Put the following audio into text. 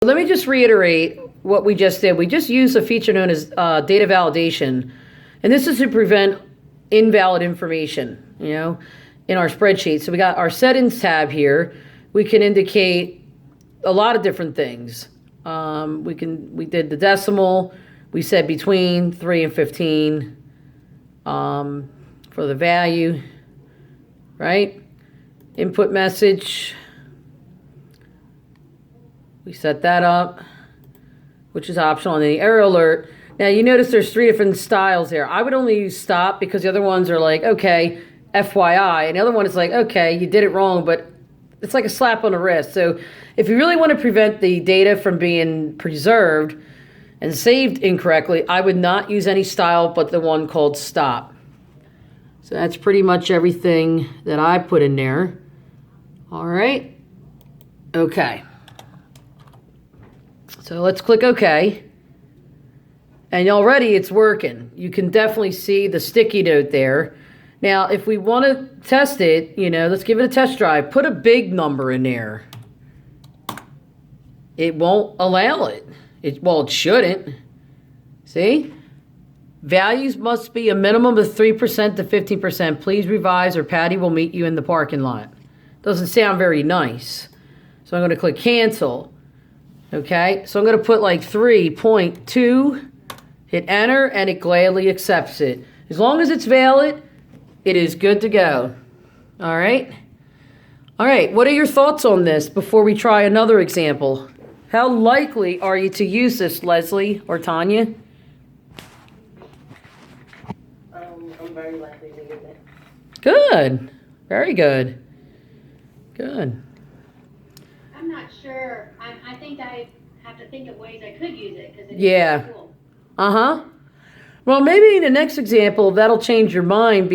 Let me just reiterate what we just did. We just used a feature known as data validation. And this is to prevent invalid information, in our spreadsheet. So we got our settings tab here. We can indicate a lot of different things. We did the decimal. We said between 3 and 15 for the value, right? Input message. We set that up, which is optional. And the error alert. Now you notice there's 3 different styles there. I would only use stop because the other ones are like, okay, FYI. And the other one is like, okay, you did it wrong, but it's like a slap on the wrist. So if you really want to prevent the data from being preserved and saved incorrectly, I would not use any style but the one called stop. So that's pretty much everything that I put in there. All right. Okay. So let's click OK. And already it's working. You can definitely see the sticky note there. Now, if we want to test it, let's give it a test drive. Put a big number in there. It won't allow it. It shouldn't. See? Values must be a minimum of 3% to 15%. Please revise or Patty will meet you in the parking lot. Doesn't sound very nice. So I'm going to click cancel. Okay, so I'm going to put like 3.2, hit enter, and it gladly accepts it. As long as it's valid, it is good to go. All right? All right, what are your thoughts on this before we try another example? How likely are you to use this, Leslie or Tanya? I'm very likely to use it. Good. Very good. Good. I'm not sure. I think I have to think of ways I could use it because Yeah. Cool. Uh-huh. Well, maybe in the next example, that'll change your mind.